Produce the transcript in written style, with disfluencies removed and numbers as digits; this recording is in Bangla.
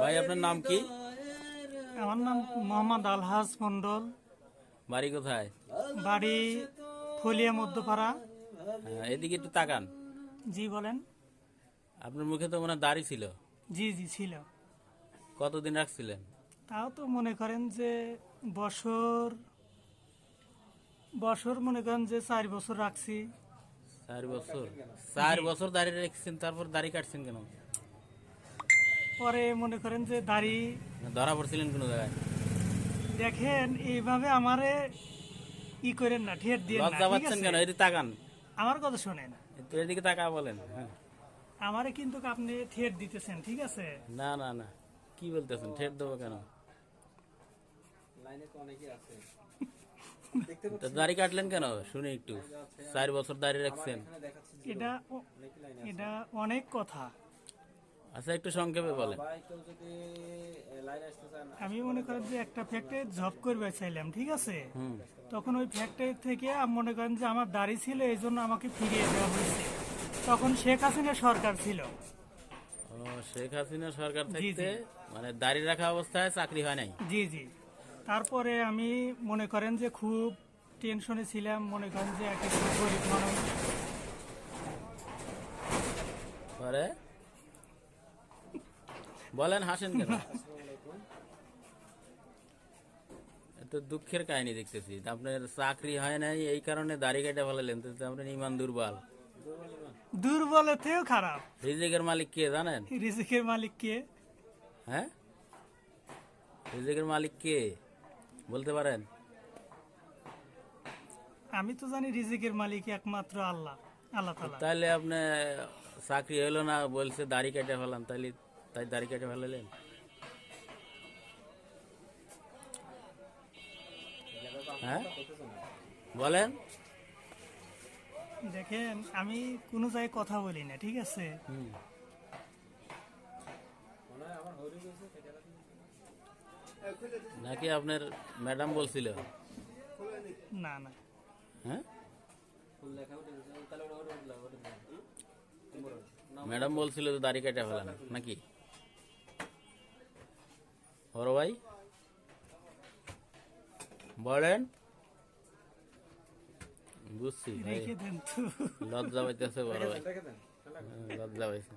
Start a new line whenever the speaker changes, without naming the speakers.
ভাই আপনার নাম কি?
আমার নাম মোহাম্মদ আলহাজ মন্ডল।
বাড়ি কোথায়?
বাড়ি ফলিয়া মধ্যপাড়া।
এদিকে একটু তাকান।
জি বলেন।
আপনার মুখে তো মনে হয় দাড়ি ছিল।
জি জি ছিল।
কতদিন রাখছিলেন?
তাও তো মনে করেন যে বছর বছর মনে করেন যে 4 বছর রাখছি।
4 বছর? 4 বছর দাড়ি রেখেছেন, তারপর দাড়ি কাটছেন কেন?
পরে মনে করেন যে দাড়ি
ধরা পড়ছিলেন কোনো জায়গায়?
দেখেন এইভাবে আমারে করেন না, ঠেট দিয়ে না,
লজ্জা
ঠিক
পাচ্ছেন
আছে?
কেন? এদিকে তাকান,
আমার কথা শোনেন।
তো এদিকে তাকা বলেন। হ্যাঁ।
আমারে কিন্তু আপনি ঠেট দিতেছেন, ঠিক আছে?
না না না, কি বলতেছেন? ঠেট দেবো কেন? তো দাড়ি কাটলেন কেন শুনি একটু। 4 বছর দাড়ি রাখছেন।
এটা এটা অনেক কথা।
আচ্ছা, একটু সংক্ষেপে বলেন।
আমি মনে করেন যে একটা ফ্যাক্টরি জব করবে চাইলাম, ঠিক আছে?
হুম।
তখন ওই ফ্যাক্টরি থেকে মনে করেন যে আমার দাড়ি ছিল, এই জন্য আমাকে ফিরিয়ে দেওয়া হয়েছে। তখন শেখ হাসিনা সরকার ছিল।
ও, শেখ হাসিনা সরকার
জি,
থাকতে
জি।
মানে দাড়ি রাখা অবস্থায় চাকরি হয় নাই?
জি জি। তারপরে আমি মনে করেন যে খুব টেনশনে ছিলাম, মনে করেন যে একটা গরিব মানুষ।
পরে বলেন, হাসেন কেন? এত দুঃখের কাহিনী দেখতেছি। আপনার চাকরি হয় নাই, এই কারণে দাড়ি কেটে ফেলালেন। তো আপনার ইমান দুর্বল।
দুর্বলতেও খারাপ।
রিজিকের মালিক কে জানেন?
রিজিকের মালিক কে?
হ্যাঁ, রিজিকের মালিক কে বলতে পারেন?
আমি তো জানি রিজিকের মালিক একমাত্র আল্লাহ, আল্লাহ তাআলা।
তাহলে আপনি চাকরি হলো না, বলছে দাড়ি কেটে ফেলান, তাইলে তাই দাড়ি কেটে ফেলালেন? হ্যাঁ বলেন।
দেখেন, আমি কোনো জায়গায় কথা বলি না, ঠিক আছে?
হুম। নাকি আপনার ম্যাডাম বলছিল?
না না।
হ্যাঁ, ম্যাডাম বলছিল তো দাড়ি কেটে ফেলান নাকি? বড় ভাই বলেন। বুঝছি ভাই,
রেখে দেন তো।
লজ্জা পাইতেছে বড় ভাই, লজ্জা পাইছে।